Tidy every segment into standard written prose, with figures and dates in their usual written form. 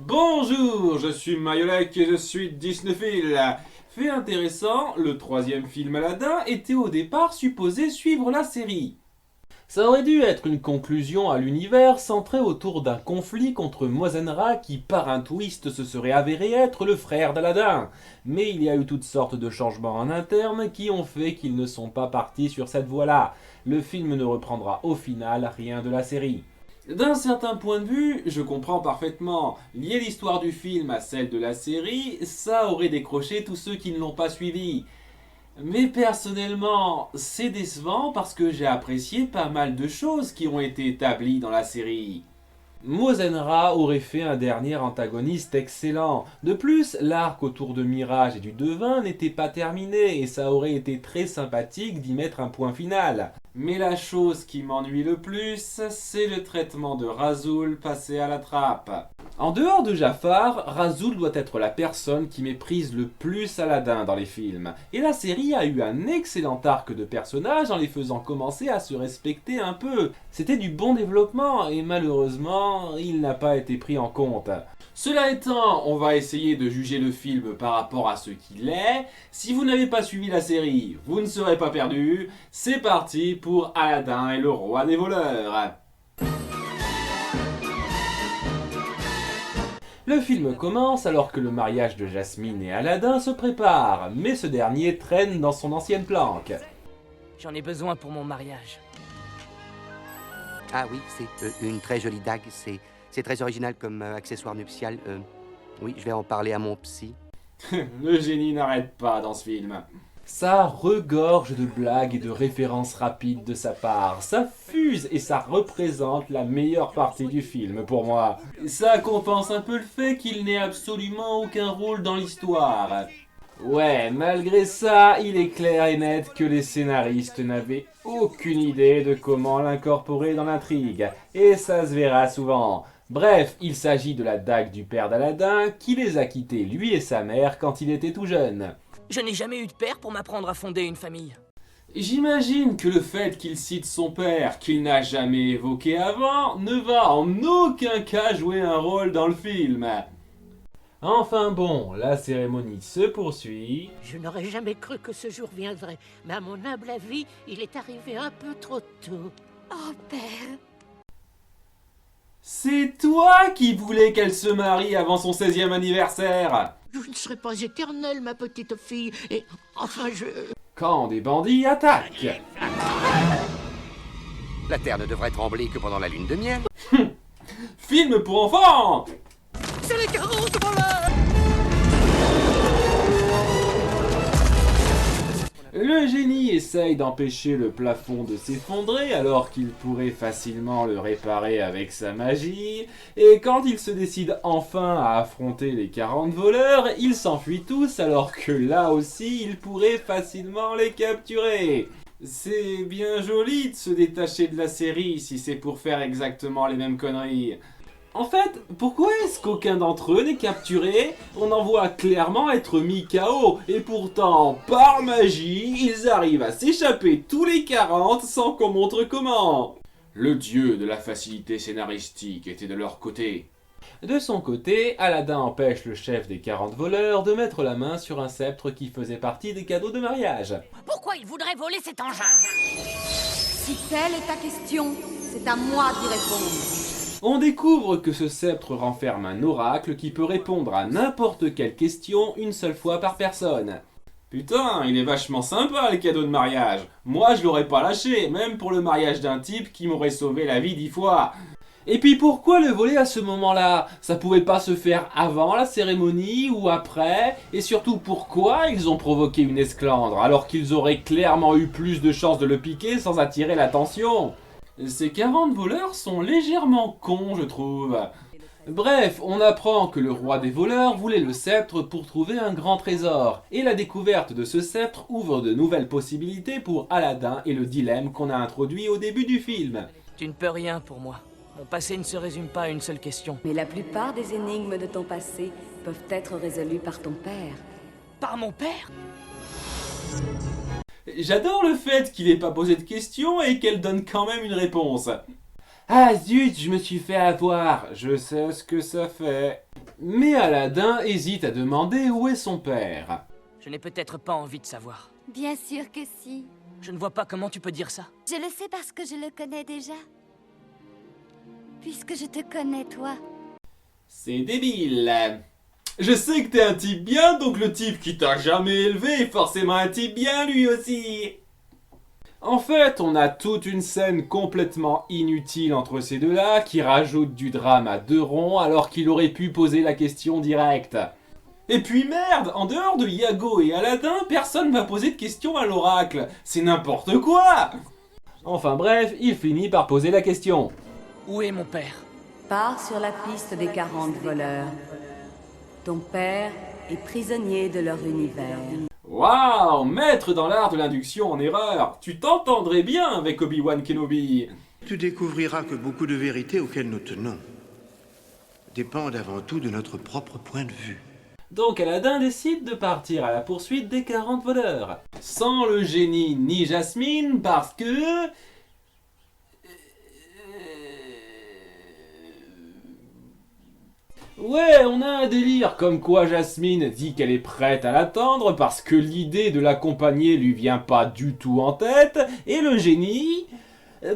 Bonjour, je suis Mayolek et je suis Disneyphile. Fait intéressant, le troisième film Aladdin était au départ supposé suivre la série. Ça aurait dû être une conclusion à l'univers centrée autour d'un conflit contre Mos-Enra qui, par un twist, se serait avéré être le frère d'Aladin. Mais il y a eu toutes sortes de changements en interne qui ont fait qu'ils ne sont pas partis sur cette voie-là. Le film ne reprendra au final rien de la série. D'un certain point de vue, je comprends parfaitement. Lier l'histoire du film à celle de la série, ça aurait décroché tous ceux qui ne l'ont pas suivi. Mais personnellement, c'est décevant parce que j'ai apprécié pas mal de choses qui ont été établies dans la série. Mos-Enra aurait fait un dernier antagoniste excellent. De plus, l'arc autour de Mirage et du Devin n'était pas terminé et ça aurait été très sympathique d'y mettre un point final. Mais la chose qui m'ennuie le plus, c'est le traitement de Rasoul passé à la trappe. En dehors de Jafar, Rasoul doit être la personne qui méprise le plus Aladdin dans les films. Et la série a eu un excellent arc de personnages en les faisant commencer à se respecter un peu. C'était du bon développement et malheureusement, il n'a pas été pris en compte. Cela étant, on va essayer de juger le film par rapport à ce qu'il est. Si vous n'avez pas suivi la série, vous ne serez pas perdu. C'est parti pour Aladdin et le roi des voleurs. Le film commence alors que le mariage de Jasmine et Aladdin se prépare, mais ce dernier traîne dans son ancienne planque. J'en ai besoin pour mon mariage. Ah oui, c'est une très jolie dague, c'est très original comme accessoire nuptial. Oui, je vais en parler à mon psy. Le génie n'arrête pas dans ce film. Ça regorge de blagues et de références rapides de sa part. Ça fuse et ça représente la meilleure partie du film pour moi. Ça compense un peu le fait qu'il n'ait absolument aucun rôle dans l'histoire. Ouais, malgré ça, il est clair et net que les scénaristes n'avaient aucune idée de comment l'incorporer dans l'intrigue. Et ça se verra souvent. Bref, il s'agit de la dague du père d'Aladin qui les a quittés lui et sa mère quand il était tout jeune. Je n'ai jamais eu de père pour m'apprendre à fonder une famille. J'imagine que le fait qu'il cite son père, qu'il n'a jamais évoqué avant, ne va en aucun cas jouer un rôle dans le film. Enfin bon, la cérémonie se poursuit. Je n'aurais jamais cru que ce jour viendrait, mais à mon humble avis, il est arrivé un peu trop tôt. Oh, père. C'est toi qui voulais qu'elle se marie avant son 16e anniversaire. Je ne serai pas éternelle, ma petite fille, et enfin Quand des bandits attaquent. La terre ne devrait trembler que pendant la lune de miel. Film pour enfants. C'est les 40 voleurs. Le génie essaye d'empêcher le plafond de s'effondrer alors qu'il pourrait facilement le réparer avec sa magie. Et quand il se décide enfin à affronter les 40 voleurs, ils s'enfuient tous alors que là aussi il pourrait facilement les capturer. C'est bien joli de se détacher de la série si c'est pour faire exactement les mêmes conneries. En fait, pourquoi est-ce qu'aucun d'entre eux n'est capturé? On en voit clairement être mis KO, et pourtant, par magie, ils arrivent à s'échapper tous les 40 sans qu'on montre comment. Le dieu de la facilité scénaristique était de leur côté. De son côté, Aladdin empêche le chef des 40 voleurs de mettre la main sur un sceptre qui faisait partie des cadeaux de mariage. Pourquoi il voudrait voler cet engin? Si telle est ta question, c'est à moi d'y répondre. On découvre que ce sceptre renferme un oracle qui peut répondre à n'importe quelle question une seule fois par personne. Putain, il est vachement sympa le cadeau de mariage. Moi je l'aurais pas lâché, même pour le mariage d'un type qui m'aurait sauvé la vie 10 fois. Et puis pourquoi le voler à ce moment-là? Ça pouvait pas se faire avant la cérémonie ou après? Et surtout pourquoi ils ont provoqué une esclandre alors qu'ils auraient clairement eu plus de chances de le piquer sans attirer l'attention? Ces 40 voleurs sont légèrement cons, je trouve. Bref, on apprend que le roi des voleurs voulait le sceptre pour trouver un grand trésor. Et la découverte de ce sceptre ouvre de nouvelles possibilités pour Aladdin et le dilemme qu'on a introduit au début du film. Tu ne peux rien pour moi. Mon passé ne se résume pas à une seule question. Mais la plupart des énigmes de ton passé peuvent être résolues par ton père. Par mon père? J'adore le fait qu'il ait pas posé de questions et qu'elle donne quand même une réponse. Ah zut, je me suis fait avoir, je sais ce que ça fait. Mais Aladdin hésite à demander où est son père. Je n'ai peut-être pas envie de savoir. Bien sûr que si. Je ne vois pas comment tu peux dire ça. Je le sais parce que je le connais déjà. Puisque je te connais, toi. C'est débile. Je sais que t'es un type bien, donc le type qui t'a jamais élevé est forcément un type bien lui aussi. En fait, on a toute une scène complètement inutile entre ces deux-là qui rajoute du drame à deux ronds alors qu'il aurait pu poser la question directe. Et puis merde, en dehors de Iago et Aladdin, personne va poser de questions à l'oracle. C'est n'importe quoi. Enfin bref, il finit par poser la question. Où est mon père? Pars sur la piste des 40 voleurs. Ton père est prisonnier de leur univers. Waouh, maître dans l'art de l'induction en erreur. Tu t'entendrais bien avec Obi-Wan Kenobi. Tu découvriras que beaucoup de vérités auxquelles nous tenons dépendent avant tout de notre propre point de vue. Donc Aladdin décide de partir à la poursuite des 40 voleurs. Sans le génie ni Jasmine parce que... Ouais, on a un délire comme quoi Jasmine dit qu'elle est prête à l'attendre parce que l'idée de l'accompagner lui vient pas du tout en tête, et le génie...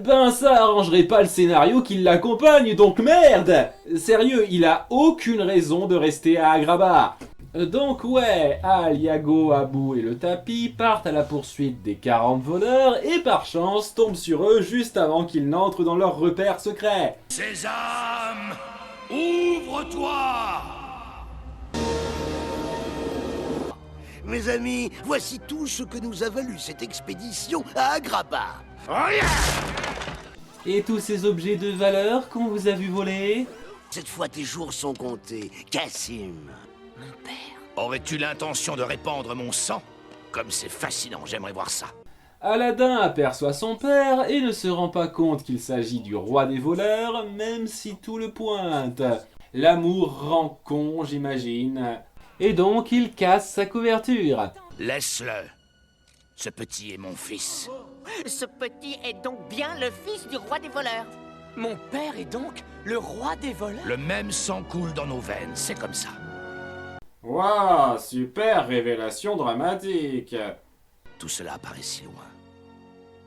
Ben ça arrangerait pas le scénario qu'il l'accompagne, donc merde! Sérieux, il a aucune raison de rester à Agrabah. Donc ouais, Al, Iago, Abu et le tapis partent à la poursuite des 40 voleurs et par chance tombent sur eux juste avant qu'ils n'entrent dans leur repère secret. Sésame, ouvre-toi! Mes amis, voici tout ce que nous a valu cette expédition à Agrabah. Et tous ces objets de valeur qu'on vous a vu voler? Cette fois tes jours sont comptés, Cassim. Mon père. Aurais-tu l'intention de répandre mon sang? Comme c'est fascinant, j'aimerais voir ça. Aladdin aperçoit son père et ne se rend pas compte qu'il s'agit du roi des voleurs, même si tout le pointe. L'amour rend con, j'imagine. Et donc il casse sa couverture. Laisse-le. Ce petit est mon fils. Ce petit est donc bien le fils du roi des voleurs. Mon père est donc le roi des voleurs? Le même sang coule dans nos veines, c'est comme ça. Waouh, super révélation dramatique. Tout cela paraît si loin.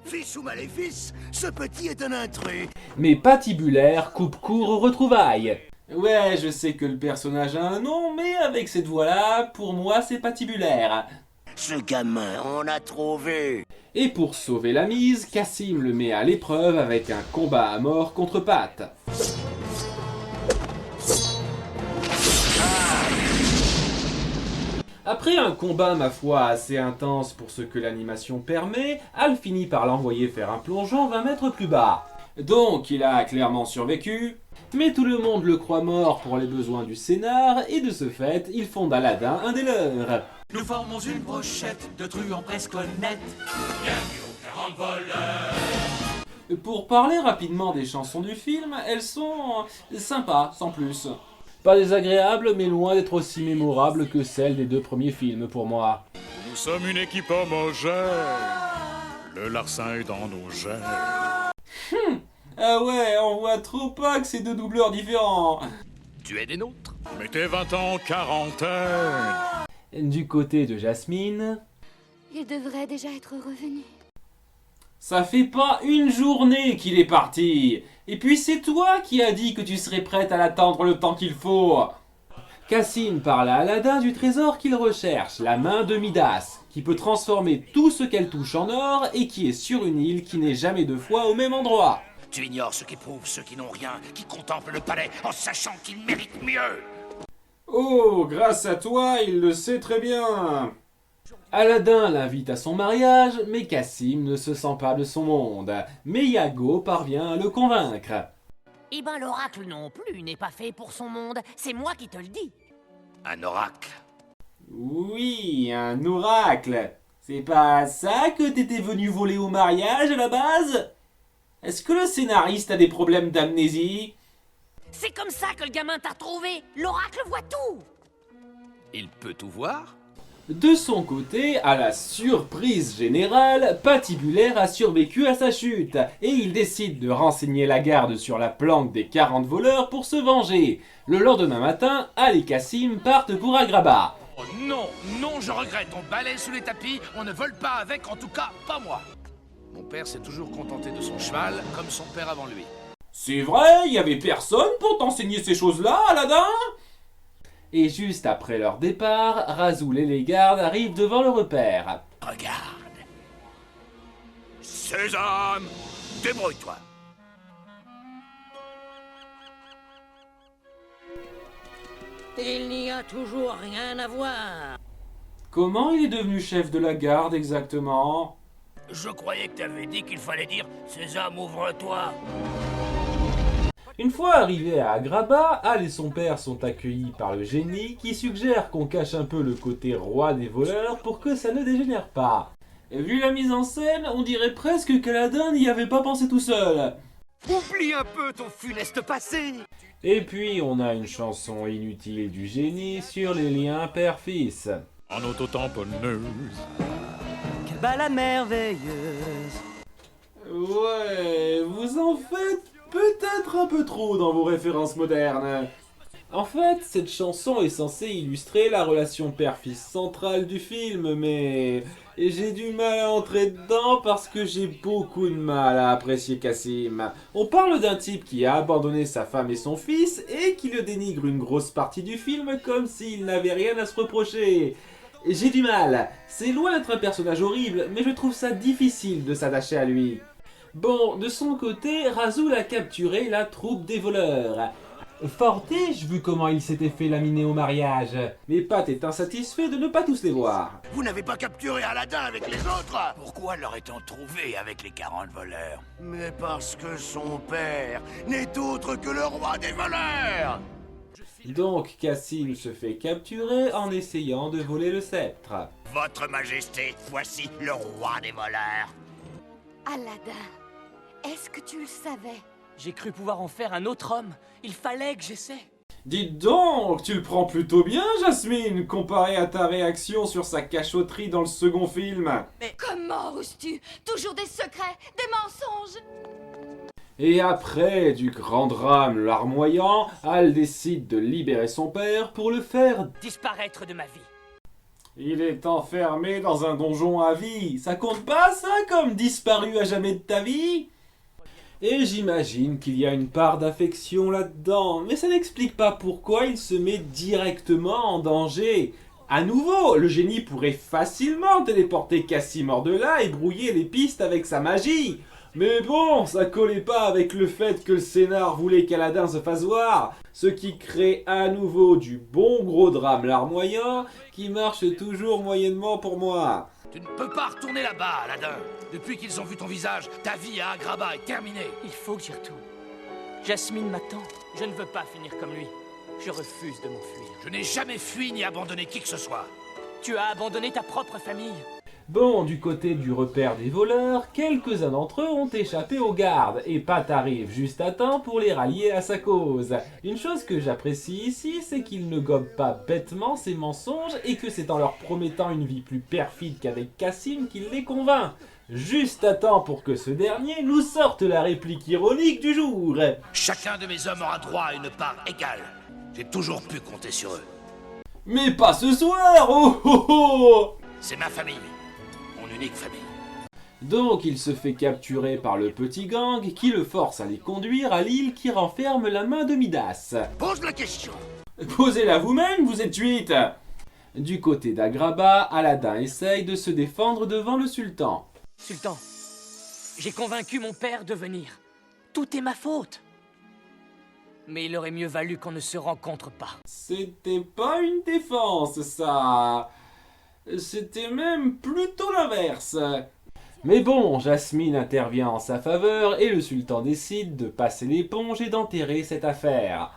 Fils ou maléfice, ce petit est un intrus. Mais Patibulaire coupe court aux retrouvailles. Ouais, je sais que le personnage a un nom, mais avec cette voix-là, pour moi c'est Patibulaire. Ce gamin en a trop vu. Et pour sauver la mise, Cassim le met à l'épreuve avec un combat à mort contre Pat. Après un combat, ma foi, assez intense pour ce que l'animation permet, Al finit par l'envoyer faire un plongeon 20 mètres plus bas. Donc il a clairement survécu, mais tout le monde le croit mort pour les besoins du scénar, et de ce fait, ils font d'Aladin un des leurs. Nous formons une brochette de truands presque honnêtes. Bienvenue aux 40 voleurs. Pour parler rapidement des chansons du film, elles sont sympas, sans plus. Pas désagréables, mais loin d'être aussi mémorables que celles des deux premiers films pour moi. Nous sommes une équipe homogène. Le larcin est dans nos gènes. Ah ouais, on voit trop pas que c'est deux doubleurs différents. Tu es des nôtres. Mettez 20 ans en quarantaine. Du côté de Jasmine... Il devrait déjà être revenu. Ça fait pas une journée qu'il est parti. Et puis c'est toi qui as dit que tu serais prête à l'attendre le temps qu'il faut. Cassim parle à Aladdin du trésor qu'il recherche, la main de Midas, qui peut transformer tout ce qu'elle touche en or et qui est sur une île qui n'est jamais deux fois au même endroit. Tu ignores ce qu'éprouvent ceux qui n'ont rien, qui contemplent le palais en sachant qu'ils méritent mieux. Oh, grâce à toi, il le sait très bien. Aladdin l'invite à son mariage, mais Cassim ne se sent pas de son monde. Mais Iago parvient à le convaincre. Eh ben l'oracle non plus n'est pas fait pour son monde, c'est moi qui te le dis. Un oracle? Oui, un oracle. C'est pas ça que t'étais venu voler au mariage à la base? Est-ce que le scénariste a des problèmes d'amnésie? C'est comme ça que le gamin t'a trouvé. L'oracle voit tout. Il peut tout voir? De son côté, à la surprise générale, Patibulaire a survécu à sa chute et il décide de renseigner la garde sur la planque des 40 voleurs pour se venger. Le lendemain matin, Al et Cassim partent pour Agrabah. Oh non, non, je regrette. On balaye sous les tapis, on ne vole pas avec, en tout cas, pas moi. Mon père s'est toujours contenté de son cheval, comme son père avant lui. C'est vrai, il y avait personne pour t'enseigner ces choses-là, Aladdin? Et juste après leur départ, Rasoul et les gardes arrivent devant le repère. Regarde. Sésame, débrouille-toi. Il n'y a toujours rien à voir. Comment il est devenu chef de la garde exactement? Je croyais que t'avais dit qu'il fallait dire « Sésame, ouvre-toi ». Une fois arrivés à Agrabah, Al et son père sont accueillis par le génie qui suggère qu'on cache un peu le côté roi des voleurs pour que ça ne dégénère pas. Et vu la mise en scène, on dirait presque qu'Aladin n'y avait pas pensé tout seul. Oublie un peu ton funeste passé. Et puis on a une chanson inutile du génie sur les liens père-fils. En auto-tamponneuse. Quelle balade merveilleuse. Ouais, vous en faites peut-être un peu trop dans vos références modernes. En fait, cette chanson est censée illustrer la relation père-fils centrale du film, mais j'ai du mal à entrer dedans parce que j'ai beaucoup de mal à apprécier Cassim. On parle d'un type qui a abandonné sa femme et son fils et qui le dénigre une grosse partie du film comme s'il n'avait rien à se reprocher. J'ai du mal. C'est loin d'être un personnage horrible, mais je trouve ça difficile de s'attacher à lui. Bon, de son côté, Rasoul a capturé la troupe des voleurs. Fortiche, vu comment il s'était fait laminer au mariage. Mais Pat est insatisfait de ne pas tous les voir. Vous n'avez pas capturé Aladdin avec les autres? Pourquoi l'aurait-on trouvé avec les 40 voleurs? Mais parce que son père n'est autre que le roi des voleurs. Donc Cassim se fait capturer en essayant de voler le sceptre. Votre Majesté, voici le roi des voleurs. Aladdin, est-ce que tu le savais? J'ai cru pouvoir en faire un autre homme. Il fallait que j'essaie. Dites donc, tu le prends plutôt bien, Jasmine, comparé à ta réaction sur sa cachotterie dans le second film. Mais comment oses-tu? Toujours des secrets, des mensonges. Et après du grand drame larmoyant, Al décide de libérer son père pour le faire disparaître de ma vie. Il est enfermé dans un donjon à vie. Ça compte pas ça comme disparu à jamais de ta vie? Et j'imagine qu'il y a une part d'affection là-dedans, mais ça n'explique pas pourquoi il se met directement en danger. À nouveau, le génie pourrait facilement téléporter Cassim hors de là et brouiller les pistes avec sa magie. Mais bon, ça collait pas avec le fait que le scénar voulait qu'Aladin se fasse voir, ce qui crée à nouveau du bon gros drame larmoyant qui marche toujours moyennement pour moi. Tu ne peux pas retourner là-bas, Aladdin. Depuis qu'ils ont vu ton visage, ta vie à Agrabah est terminée. Il faut que j'y retourne. Jasmine m'attend. Je ne veux pas finir comme lui. Je refuse de m'enfuir. Je n'ai jamais fui ni abandonné qui que ce soit. Tu as abandonné ta propre famille. Bon, du côté du repère des voleurs, quelques-uns d'entre eux ont échappé aux gardes, et Pat arrive juste à temps pour les rallier à sa cause. Une chose que j'apprécie ici, c'est qu'ils ne gobent pas bêtement ses mensonges, et que c'est en leur promettant une vie plus perfide qu'avec Cassim qu'il les convainc. Juste à temps pour que ce dernier nous sorte la réplique ironique du jour. Chacun de mes hommes aura droit à une part égale. J'ai toujours pu compter sur eux. Mais pas ce soir, oh oh oh! C'est ma famille. Mon unique famille. Donc il se fait capturer par le petit gang qui le force à les conduire à l'île qui renferme la main de Midas. Pose la question. Posez-la vous-même, vous êtes huit. Du côté d'Agrabah, Aladdin essaye de se défendre devant le sultan. Sultan, j'ai convaincu mon père de venir. Tout est ma faute. Mais il aurait mieux valu qu'on ne se rencontre pas. C'était pas une défense, ça. C'était même plutôt l'inverse. Mais bon, Jasmine intervient en sa faveur et le sultan décide de passer l'éponge et d'enterrer cette affaire.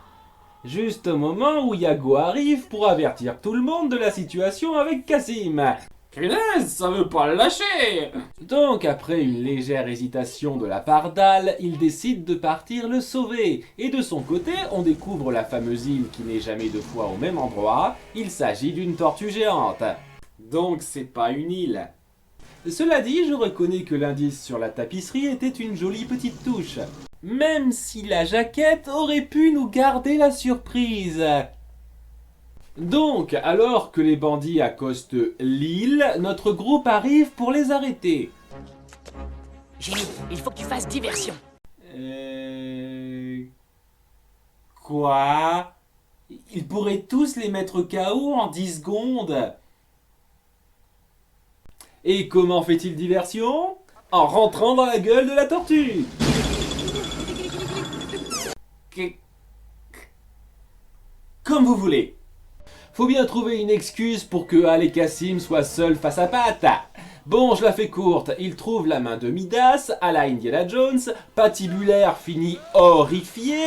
Juste au moment où Iago arrive pour avertir tout le monde de la situation avec Cassim. Punaise, ça veut pas le lâcher! Donc, après une légère hésitation de la part d'Al, il décide de partir le sauver. Et de son côté, on découvre la fameuse île qui n'est jamais deux fois au même endroit. Il s'agit d'une tortue géante. Donc c'est pas une île. Cela dit, je reconnais que l'indice sur la tapisserie était une jolie petite touche. Même si la jaquette aurait pu nous garder la surprise. Donc, alors que les bandits accostent l'île, notre groupe arrive pour les arrêter. Génie, il faut que tu fasses diversion. Quoi? Ils pourraient tous les mettre KO en 10 secondes. Et comment fait-il diversion? En rentrant dans la gueule de la tortue. Comme vous voulez. Faut bien trouver une excuse pour que Hal et Cassim soient seuls face à Pat. Bon, je la fais courte, il trouve la main de Midas, à la Indiana Jones, Patibulaire finit horrifié.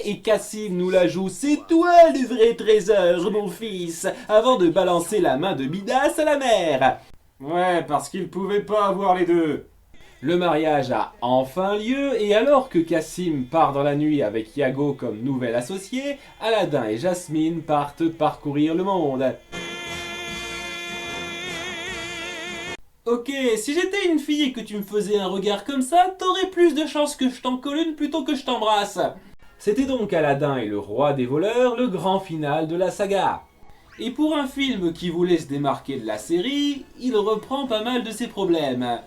Et Cassim nous la joue, c'est toi le vrai trésor, mon fils, avant de balancer la main de Midas à la mer. Ouais, parce qu'il pouvait pas avoir les deux. Le mariage a enfin lieu, et alors que Cassim part dans la nuit avec Iago comme nouvel associé, Aladdin et Jasmine partent parcourir le monde. Ok, si j'étais une fille et que tu me faisais un regard comme ça, t'aurais plus de chances que je t'en colle une plutôt que je t'embrasse. C'était donc Aladdin et le roi des voleurs, le grand final de la saga. Et pour un film qui voulait se démarquer de la série, il reprend pas mal de ses problèmes.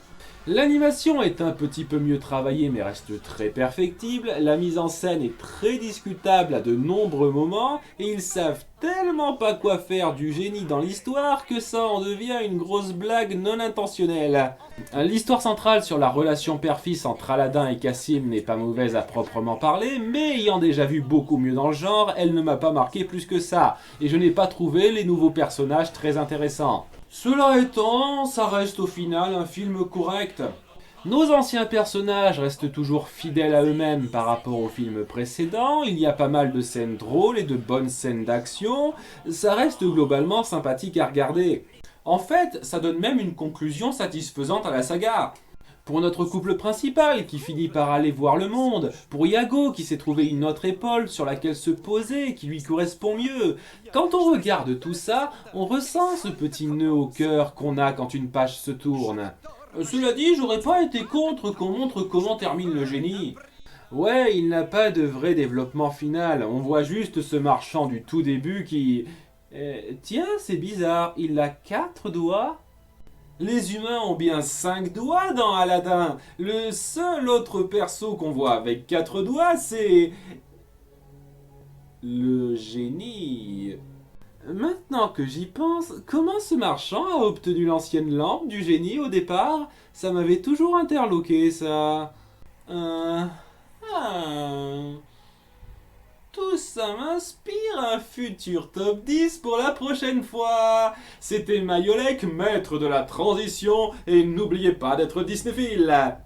L'animation est un petit peu mieux travaillée mais reste très perfectible, la mise en scène est très discutable à de nombreux moments, et ils savent tellement pas quoi faire du génie dans l'histoire que ça en devient une grosse blague non intentionnelle. L'histoire centrale sur la relation père-fils entre Aladdin et Cassim n'est pas mauvaise à proprement parler, mais ayant déjà vu beaucoup mieux dans le genre, elle ne m'a pas marqué plus que ça, et je n'ai pas trouvé les nouveaux personnages très intéressants. Cela étant, ça reste au final un film correct. Nos anciens personnages restent toujours fidèles à eux-mêmes par rapport au film précédent, il y a pas mal de scènes drôles et de bonnes scènes d'action, ça reste globalement sympathique à regarder. En fait, ça donne même une conclusion satisfaisante à la saga. Pour notre couple principal qui finit par aller voir le monde, pour Iago qui s'est trouvé une autre épaule sur laquelle se poser qui lui correspond mieux. Quand on regarde tout ça, on ressent ce petit nœud au cœur qu'on a quand une page se tourne. Cela dit, j'aurais pas été contre qu'on montre comment termine le génie. Ouais, il n'a pas de vrai développement final, on voit juste ce marchand du tout début qui... tiens, c'est bizarre, il a 4 doigts ? Les humains ont bien 5 doigts dans Aladdin. Le seul autre perso qu'on voit avec 4 doigts, c'est... le génie. Maintenant que j'y pense, comment ce marchand a obtenu l'ancienne lampe du génie au départ? Ça m'avait toujours interloqué, ça. Tout ça m'inspire un futur top 10 pour la prochaine fois. C'était Mayolek, maître de la transition, et n'oubliez pas d'être Disneyphile.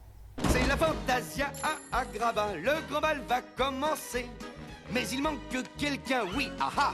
C'est la Fantasia à Agrabah, le grand bal va commencer. Mais il manque que quelqu'un, oui, aha.